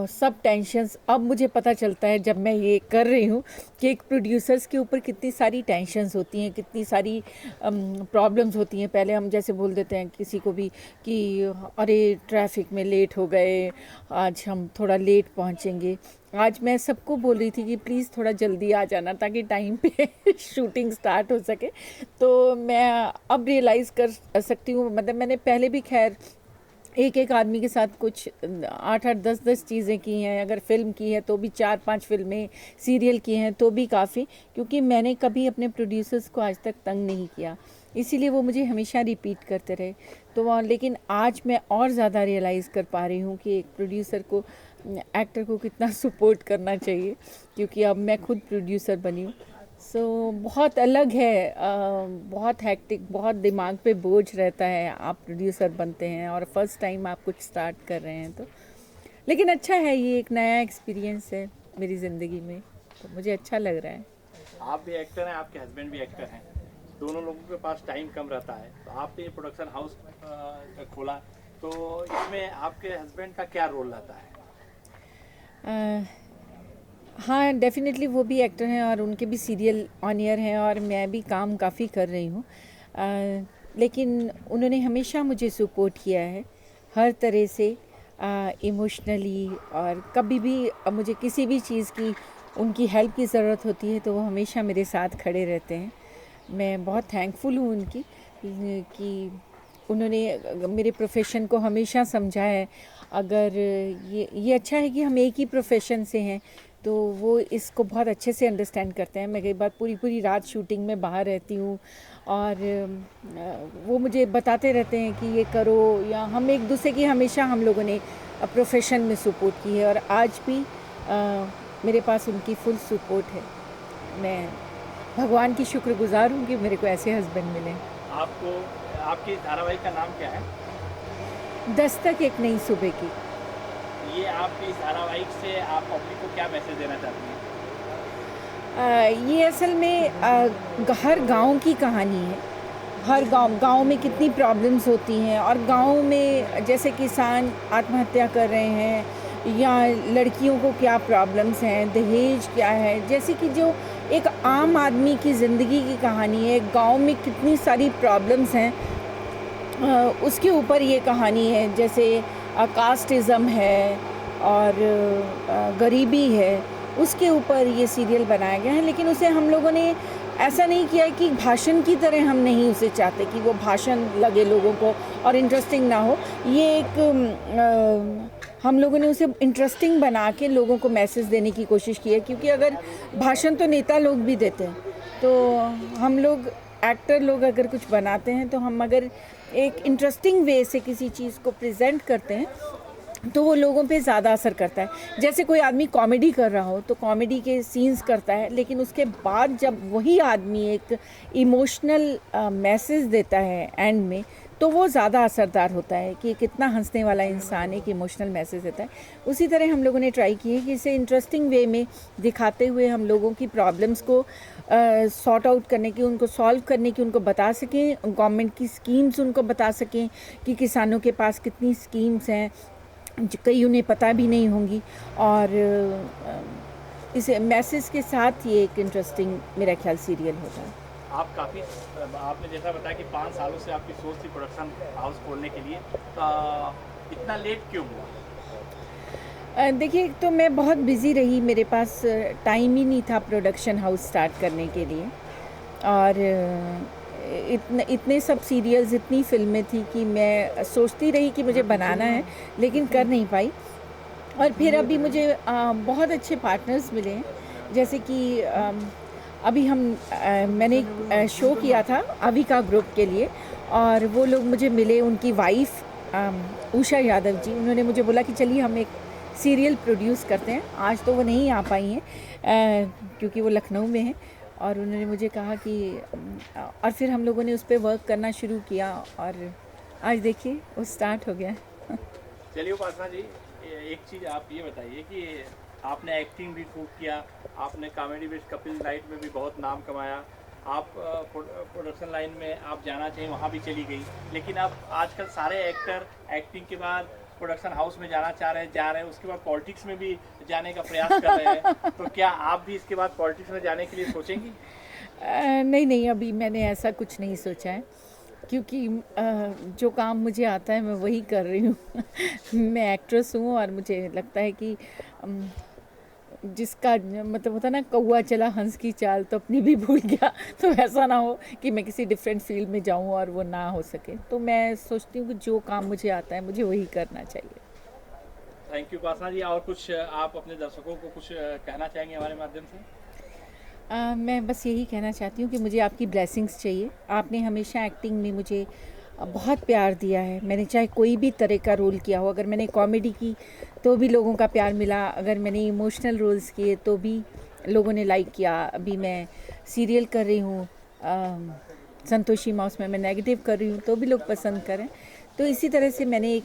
सब टेंशन्स अब मुझे पता चलता है जब मैं ये कर रही हूँ कि एक प्रोड्यूसर्स के ऊपर कितनी सारी टेंशन्स होती हैं, कितनी सारी प्रॉब्लम्स होती हैं। पहले हम जैसे बोल देते हैं किसी को भी कि अरे ट्रैफिक में लेट हो गए, आज हम थोड़ा लेट पहुँचेंगे। आज मैं सबको बोल रही थी कि प्लीज़ थोड़ा जल्दी आ जाना ताकि टाइम पे शूटिंग स्टार्ट हो सके। तो मैं अब रियलाइज़ कर सकती हूँ, मतलब मैंने पहले भी खैर एक आदमी के साथ कुछ 8-8, 10-10 चीज़ें की हैं। अगर फ़िल्म की है तो भी 4-5 फ़िल्में, सीरियल की हैं तो भी काफ़ी, क्योंकि मैंने कभी अपने प्रोड्यूसर्स को आज तक तंग नहीं किया, इसीलिए वो मुझे हमेशा रिपीट करते रहे। तो लेकिन आज मैं और ज़्यादा रियलाइज़ कर पा रही हूँ कि एक प्रोड्यूसर को, एक्टर को कितना सपोर्ट करना चाहिए, क्योंकि अब मैं खुद प्रोड्यूसर बनी हूँ। सो बहुत अलग है, बहुत हैक्टिक, बहुत दिमाग पे बोझ रहता है। आप प्रोड्यूसर बनते हैं और फर्स्ट टाइम आप कुछ स्टार्ट कर रहे हैं, तो लेकिन अच्छा है, ये एक नया एक्सपीरियंस है मेरी ज़िंदगी में, तो मुझे अच्छा लग रहा है। आप भी एक्टर हैं, आपके हस्बैंड भी एक्टर हैं, दोनों लोगों के पास टाइम कम रहता है, तो आपने प्रोडक्शन हाउस खोला, तो इसमें आपके हस्बैंड का क्या रोल रहता है? हाँ, डेफिनेटली वो भी एक्टर हैं और उनके भी सीरियल ऑन एयर हैं और मैं भी काम काफ़ी कर रही हूँ, लेकिन उन्होंने हमेशा मुझे सपोर्ट किया है हर तरह से, इमोशनली, और कभी भी मुझे किसी भी चीज़ की उनकी हेल्प की ज़रूरत होती है तो वो हमेशा मेरे साथ खड़े रहते हैं। मैं बहुत थैंकफुल हूँ उनकी कि उन्होंने मेरे प्रोफेशन को हमेशा समझा है। अगर ये अच्छा है कि हम एक ही प्रोफेशन से हैं, तो वो इसको बहुत अच्छे से अंडरस्टैंड करते हैं। मैं कई बार पूरी रात शूटिंग में बाहर रहती हूँ और वो मुझे बताते रहते हैं कि ये करो, या हम एक दूसरे की हमेशा हम लोगों ने प्रोफेशन में सपोर्ट की है और आज भी मेरे पास उनकी फुल सपोर्ट है। मैं भगवान की शुक्रगुजार हूँ कि मेरे को ऐसे हस्बैंड मिले। आपको आपकी धारावाहिक का नाम क्या है? दस्तक एक नई सुबह की। ये आपकी इस धारावाहिक से आप पब्लिक को क्या मैसेज देना चाहती हैं? ये असल में हर गांव की कहानी है। हर गांव में कितनी प्रॉब्लम्स होती हैं, और गांव में जैसे किसान आत्महत्या कर रहे हैं या लड़कियों को क्या प्रॉब्लम्स हैं, दहेज क्या है, जैसे कि जो एक आम आदमी की ज़िंदगी की कहानी है। गांव में कितनी सारी प्रॉब्लम्स हैं, उसके ऊपर ये कहानी है। जैसे कास्टिज़म है और गरीबी है, उसके ऊपर ये सीरियल बनाया गया है। लेकिन उसे हम लोगों ने ऐसा नहीं किया कि भाषण की तरह, हम नहीं उसे चाहते कि वो भाषण लगे लोगों को और इंटरेस्टिंग ना हो। ये एक हम लोगों ने उसे इंटरेस्टिंग बना के लोगों को मैसेज देने की कोशिश की है, क्योंकि अगर भाषण तो नेता लोग भी देते हैं, तो हम लोग एक्टर लोग अगर कुछ बनाते हैं तो हम अगर एक इंटरेस्टिंग वे से किसी चीज़ को प्रेजेंट करते हैं तो वो लोगों पे ज़्यादा असर करता है। जैसे कोई आदमी कॉमेडी कर रहा हो तो कॉमेडी के सीन्स करता है, लेकिन उसके बाद जब वही आदमी एक इमोशनल मैसेज देता है एंड में, तो तो वो ज़्यादा असरदार होता है कि कितना हंसने वाला इंसान एक इमोशनल मैसेज देता है। उसी तरह हम लोगों ने ट्राई की है कि इसे इंटरेस्टिंग वे में दिखाते हुए हम लोगों की प्रॉब्लम्स को सॉर्ट आउट करने की, उनको सॉल्व करने की उनको बता सकें, गवर्नमेंट की स्कीम्स उनको बता सकें कि किसानों के पास कितनी स्कीम्स हैं, कई उन्हें पता भी नहीं होंगी। और इस मैसेज के साथ ये एक इंटरेस्टिंग मेरा ख्याल सीरियल होता है। आपने जैसा बताया कि 5 सालों से आपकी सोच थी प्रोडक्शन हाउस खोलने के लिए, तो इतना लेट क्यों हुआ? देखिए, तो मैं बहुत बिज़ी रही, मेरे पास टाइम ही नहीं था प्रोडक्शन हाउस स्टार्ट करने के लिए। और इतने सब सीरियल्स, इतनी फिल्में थी कि मैं सोचती रही कि मुझे बनाना है, लेकिन कर नहीं पाई। और फिर अभी मुझे बहुत अच्छे पार्टनर्स मिले हैं, जैसे कि अभी मैंने एक शो किया था अविका ग्रुप के लिए, और वो लोग मुझे मिले, उनकी वाइफ उषा यादव जी, उन्होंने मुझे बोला कि चलिए हम एक सीरियल प्रोड्यूस करते हैं। आज तो वो नहीं आ पाई हैं क्योंकि वो लखनऊ में हैं, और उन्होंने मुझे कहा कि और फिर हम लोगों ने उस पर वर्क करना शुरू किया, और आज देखिए वो स्टार्ट हो गया। चलिए उपासना जी, एक चीज़ आप ये बताइए कि आपने एक्टिंग भी खूब किया, आपने कॉमेडी बेस्ड कपिल नाइट में भी बहुत नाम कमाया, आप प्रोडक्शन लाइन में आप जाना चाहिए वहाँ भी चली गई, लेकिन अब आजकल सारे एक्टर एक्टिंग के बाद प्रोडक्शन हाउस में जाना जा रहे हैं, उसके बाद पॉलिटिक्स में भी जाने का प्रयास कर रहे हैं। तो क्या आप भी इसके बाद पॉलिटिक्स में जाने के लिए सोचेंगी? नहीं, अभी मैंने ऐसा कुछ नहीं सोचा है, क्योंकि जो काम मुझे आता है मैं वही कर रही हूँ। मैं एक्ट्रेस हूँ, और मुझे लगता है कि जिसका मतलब होता ना, कौआ चला हंस की चाल तो अपनी भी भूल गया, तो ऐसा ना हो कि मैं किसी डिफरेंट फील्ड में जाऊँ और वो ना हो सके। तो मैं सोचती हूँ कि जो काम मुझे आता है मुझे वही करना चाहिए। थैंक यू उपासना जी। और कुछ आप अपने दर्शकों को कुछ कहना चाहेंगे हमारे माध्यम से? मैं बस यही कहना चाहती हूँ कि मुझे आपकी ब्लेसिंग्स चाहिए। आपने हमेशा एक्टिंग में मुझे बहुत प्यार दिया है। मैंने चाहे कोई भी तरह का रोल किया हो, अगर मैंने कॉमेडी की तो भी लोगों का प्यार मिला, अगर मैंने इमोशनल रोल्स किए तो भी लोगों ने लाइक किया। अभी मैं सीरियल कर रही हूँ संतोषी माँ, उसमें मैं नेगेटिव कर रही हूँ तो भी लोग पसंद करें। तो इसी तरह से मैंने एक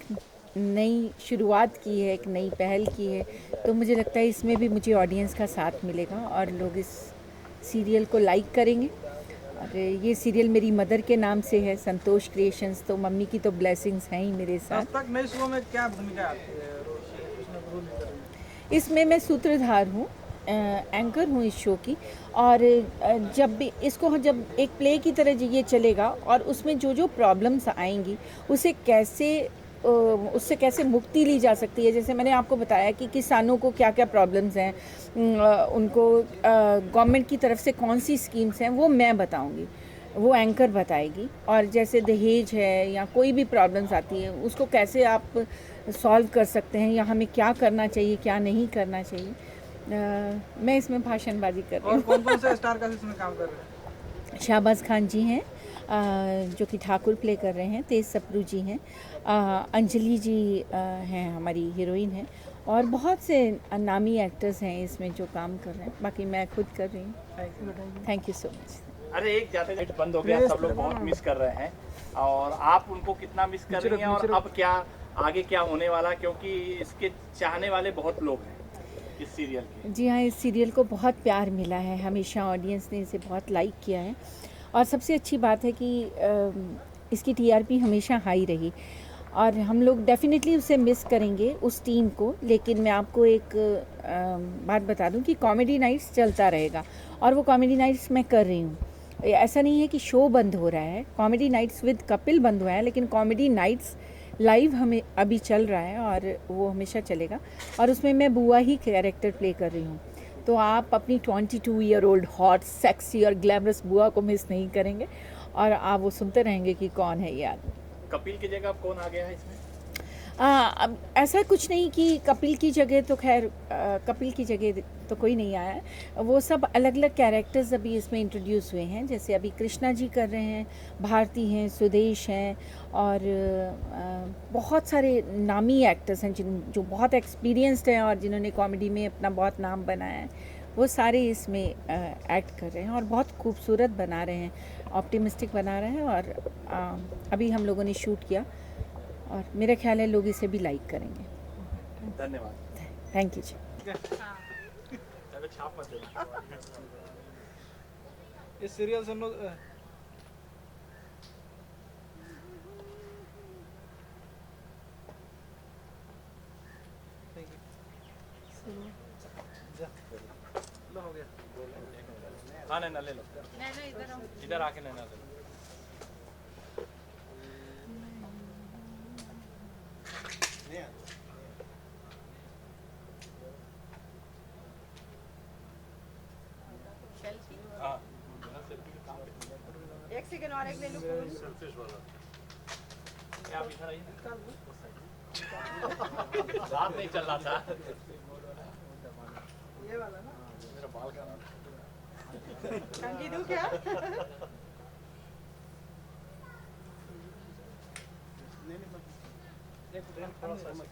नई शुरुआत की है, एक नई पहल की है, तो मुझे लगता है इसमें भी मुझे ऑडियंस का साथ मिलेगा और लोग इस सीरियल को लाइक करेंगे। और ये सीरियल मेरी मदर के नाम से है, संतोष क्रिएशंस, तो मम्मी की तो ब्लेसिंग्स हैं ही मेरे साथ। आज तक नए शो में क्या भूमिका आती है? इसमें मैं सूत्रधार हूँ, एंकर हूँ इस शो की। और जब भी इसको जब एक प्ले की तरह ये चलेगा और उसमें जो जो प्रॉब्लम्स आएंगी उससे कैसे मुक्ति ली जा सकती है। जैसे मैंने आपको बताया कि किसानों को क्या क्या प्रॉब्लम्स हैं, उनको गवर्नमेंट की तरफ से कौन सी स्कीम्स हैं वो मैं बताऊंगी, वो एंकर बताएगी। और जैसे दहेज है या कोई भी प्रॉब्लम्स आती है उसको कैसे आप सॉल्व कर सकते हैं या हमें क्या करना चाहिए क्या नहीं करना चाहिए। मैं इसमें भाषणबाजी कर रही हूँ। कौन कौन से स्टार कास्ट इसमें काम कर रहे हैं? शाहबाज खान जी हैं जो कि ठाकुर प्ले कर रहे हैं, तेज सप्रू जी हैं, अंजलि जी हैं हमारी हीरोइन हैं, और बहुत से नामी एक्टर्स हैं इसमें जो काम कर रहे हैं। बाकी मैं खुद कर रही हूँ। Thank you so much. अरे एक जाते जाते बंद हो गया, सब लोग बहुत मिस कर रहे हैं, और आप उनको कितना मिस कर रही हैं और अब क्या आगे क्या होने वाला, क्योंकि इसके चाहने वाले बहुत लोग हैं इस सीरियल के। जी हाँ, इस सीरियल को बहुत प्यार मिला है, हमेशा ऑडियंस ने इसे बहुत लाइक किया है। और सबसे अच्छी बात है कि इसकी टीआरपी हमेशा हाई रही, और हम लोग डेफिनेटली उसे मिस करेंगे उस टीम को। लेकिन मैं आपको एक बात बता दूं कि कॉमेडी नाइट्स चलता रहेगा, और वो कॉमेडी नाइट्स मैं कर रही हूँ। ऐसा नहीं है कि शो बंद हो रहा है, कॉमेडी नाइट्स विद कपिल बंद हुआ है, लेकिन कॉमेडी नाइट्स लाइव हमें अभी चल रहा है और वो हमेशा चलेगा। और उसमें मैं बुआ ही कैरेक्टर प्ले कर रही हूँ, तो आप अपनी 22-year-old हॉट सेक्सी और ग्लैमरस बुआ को मिस नहीं करेंगे, और आप वो सुनते रहेंगे कि कौन है ये आदमी। कपिल की जगह अब कौन आ गया है इसमें? अब ऐसा कुछ नहीं कि कपिल की जगह, तो खैर कपिल की जगह तो कोई नहीं आया है, वो सब अलग अलग कैरेक्टर्स अभी इसमें इंट्रोड्यूस हुए हैं। जैसे अभी कृष्णा जी कर रहे हैं, भारती हैं, सुदेश हैं, और बहुत सारे नामी एक्टर्स हैं जो बहुत एक्सपीरियंस्ड हैं और जिन्होंने कॉमेडी में अपना बहुत नाम बनाया है, वो सारे इसमें एक्ट कर रहे हैं और बहुत खूबसूरत बना रहे हैं। ऑप्टिमिस्टिक बना रहा है और अभी हम लोगों ने शूट किया और मेरा ख्याल है लोग इसे भी लाइक करेंगे। धन्यवाद। थैंक यू जी। छाप मत देना। इस सीरियल से हम लोग लो हो गया। हाँ नैना ले लो। इधर आके नैना ले लो। एक सेकंड और एक ले लो। आप इधर आइए। बात नहीं चल रहा था। ये वाला ना मेरा बाल का कंघी दूं क्या? नहीं, थोड़ा सा